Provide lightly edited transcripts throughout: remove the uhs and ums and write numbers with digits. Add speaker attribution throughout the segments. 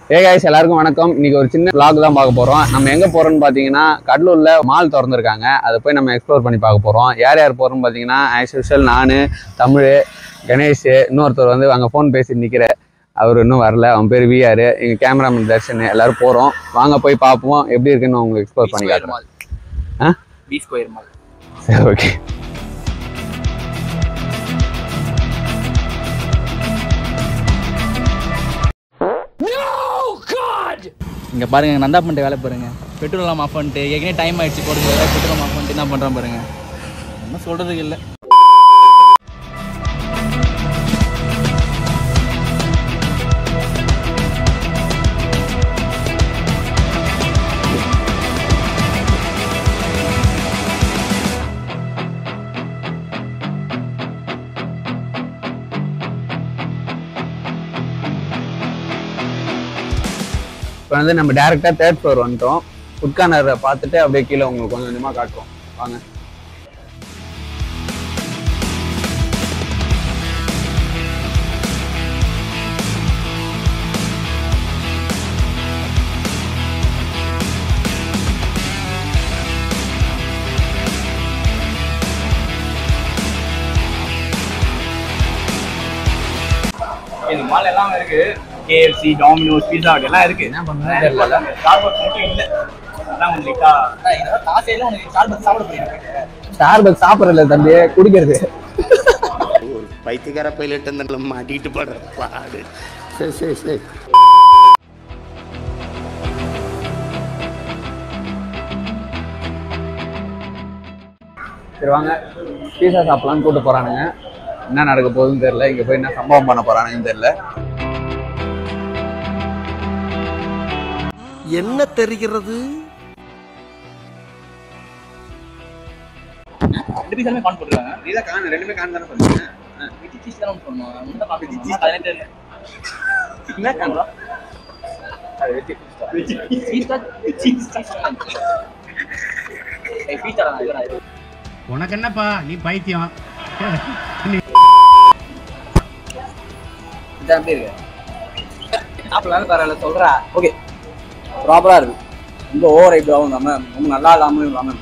Speaker 1: Hey guys, எல்லாருக்கும் வணக்கம். இன்னைக்கு ஒரு சின்ன vlog தான் பார்க்க போறோம். நம்ம எங்க போறோம்னு பாத்தீங்கன்னா கடலூர்ல மால் திறந்திருக்காங்க. அதை போய் நம்ம எக்ஸ்ப்ளோர் பண்ணி பார்க்க போறோம். யார் யார் போறோம்னு பாத்தீங்கன்னா as usual நானு, தமிழ், கணேஷ், இன்னொருத்தர் வந்து அங்க ஃபோன் பேசி நிக்கிற. அவர் இன்னும் வரல. அவன் பேர் VR. எங்க கேமராமேன் தர்ஷன் எல்லாரும் போறோம். வாங்க போய் பார்ப்போம் எப்படி இருக்குன்னு உங்களுக்கு எக்ஸ்ப்ளோர் பண்ணி காட்டுறேன்.
Speaker 2: P square mall.
Speaker 1: சரி ஓகே.
Speaker 2: இங்கே பாருங்க நந்தா பண்ணிட்டு வேலை பாருங்க. பெட்ரோல்லாம் ஆஃப் பண்ணிட்டு ஏற்கனவே டைம் ஆயிடுச்சு போடுங்க. பெட்ரோல் ஆஃப் பண்ணிட்டு என்ன பண்ணுறான் பாருங்க. ஒன்றும் சொல்கிறதுக்கு இல்லை.
Speaker 1: இப்போ வந்து நம்ம டேரெக்டாக 3rd floor வந்துட்டோம். ஃபுட் கார்னரை பார்த்துட்டு அப்படியே கீழே உங்களுக்கு கொஞ்சம் கொஞ்சமாக காட்டுறோம். வாங்க.
Speaker 2: இந்த மால் எல்லாம் இருக்கு. KFC, Domino's, Pizza Hut எல்லாம் இருக்கு.
Speaker 1: என்ன பண்ணுறது தெரியல.
Speaker 2: ஸ்டார்பக்ஸ் மட்டும் இல்லை. அதான் உங்களுக்கு லைட்டா இதெல்லாம் காசையில உங்களுக்கு ஸ்டார்பக்ஸ் சாப்பிட போயிருக்கேன்.
Speaker 1: ஸ்டார்பக்ஸ் சாப்பிட்றதில்ல தம்பி, குடிக்கிறது.
Speaker 3: ஒரு பைத்தியக்கார பைலட் அந்த மாட்டிட்டு படுற பாடு. சரி சரி சரி.
Speaker 1: சரி வாங்க பீஸா சாப்பிடலான்னு கூட்டு போகிறானுங்க. என்ன நடக்க போகுதுன்னு தெரியல. இங்கே போய் என்ன சம்பவம் பண்ண போகிறானுங்கன்னு தெரியல.
Speaker 3: என்ன தெரிகிறது?
Speaker 2: ரெண்டு பீஸாமே கான் போட்டுருக்காங்க.
Speaker 1: நீ தான் கான் ரெண்டுமே கான் தானே பண்ணுங்க.
Speaker 2: விஜி சீஸ் தானே சொன்னோம். முட்டை காப்பி சீஸ் அதெல்லாம் தெரியல. என்ன கான்டா? அது வெஜி சீஸ் தான் சீஸ் சீஸ். ஏய் பீஸா நான் இது
Speaker 4: உனக்கு என்னப்பா நீ பைத்தியம்.
Speaker 2: இதான் எப்படி இருக்கு? சாப்பிடலாம் பரவாயில்ல சொல்றா. ஓகே ப்ராப்பரா இருக்கு. ரொம்ப ஓவர் ஹைப்டாகவும் இல்லாம ரொம்ப நல்லா இல்லாமலும் இல்லாம.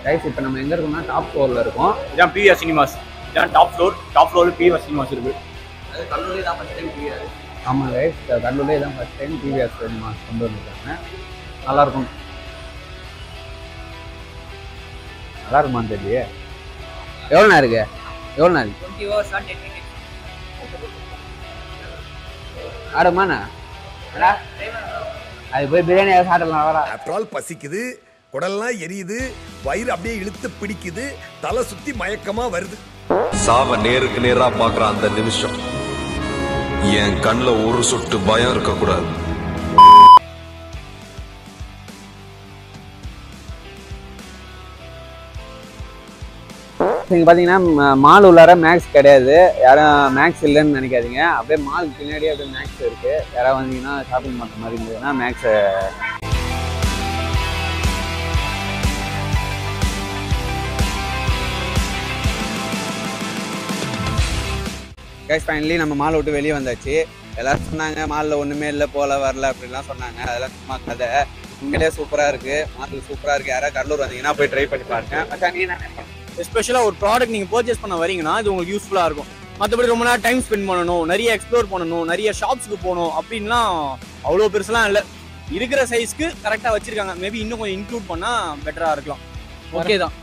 Speaker 1: கைஸ் இப்போ நம்ம எங்கே இருக்கோம்னா டாப் ஃப்ளோரில் இருக்கோம்.
Speaker 2: இதான் பிவிஆர் சினிமாஸ். இதான் டாப் ஃப்ளோர் பிவிஆர் சினிமாஸ் இருக்கு. அது கல்லூரி தான் ஃபர்ஸ்ட் டைம் பிவிஆர்.
Speaker 1: ஆமாம் கைஸ், கடலூர்லேயே தான் ஃபர்ஸ்ட் டைம் டிவிஎஸ் சினிமாஸ் கொண்டு வந்துருக்காங்க. நல்லாயிருக்கும். நல்லா இருக்குமான்னு தெரியலையே. எவ்வளோண்ணா இருக்கு? எவ்வளோண்ணா இருக்கு?
Speaker 2: 20 hours and 10 minutes.
Speaker 1: ஆடுமாண்ணா அது போய் பிரியாணி சாப்பிடலாம். வரா
Speaker 5: ஆஃப்டர் பசிக்குது, குடல்லாம் எரியுது, வயிறு அப்படியே இழுத்து பிடிக்குது, தலை சுத்தி மயக்கமா வருது.
Speaker 6: சாவ நேருக்கு நேரா பாக்குற அந்த நிமிஷம் என் கண்ணுல ஒரு சொட்டு பயம் இருக்க கூடாது.
Speaker 1: நீங்கள் பார்த்தீங்கன்னா மால் உள்ளார மேக்ஸ் கிடையாது. யாரும் மேக்ஸ் இல்லைன்னு நினைக்காதீங்க. அப்படியே மால் பின்னாடியே அப்படியே மேக்ஸ் இருக்குது. யாராவது வந்தீங்கன்னா ஷாப்பிங் பண்ணுற மாதிரி இருந்ததுன்னா மேக்ஸை கைஸ் ஃபைனலி நம்ம மாலை விட்டு வெளியே வந்தாச்சு. எல்லாரும் சொன்னாங்க மாலில் ஒன்றுமே இல்லை, போல வரல அப்படின்லாம் சொன்னாங்க. அதெல்லாம் சும்மா கதை. உண்மையிலேயே சூப்பராக இருக்குது. மால் சூப்பராக இருக்குது. யாராவது கடலூர் வந்தீங்கன்னா போய் ட்ரை பண்ணி பாருங்க.
Speaker 7: எஸ்பெஷலாக ஒரு ப்ராடக்ட் நீங்கள் பர்ச்சேஸ் பண்ண வரீங்கன்னா இது உங்களுக்கு யூஸ்ஃபுல்லாக இருக்கும். மற்றபடி ரொம்ப நேரம் டைம் ஸ்பெண்ட் பண்ணணும், நிறைய எக்ஸ்ப்ளோர் பண்ணணும், நிறைய ஷாப்ஸுக்கு போகணும் அப்படின்லாம் அவ்வளோ பெருசுலாம் இல்லை. இருக்கிற சைஸ்க்கு கரெக்டாக வச்சுருக்காங்க. மேபி இன்னும் கொஞ்சம் இன்க்ளூட் பண்ணால் பெட்டராக இருக்கலாம். ஓகே தான்.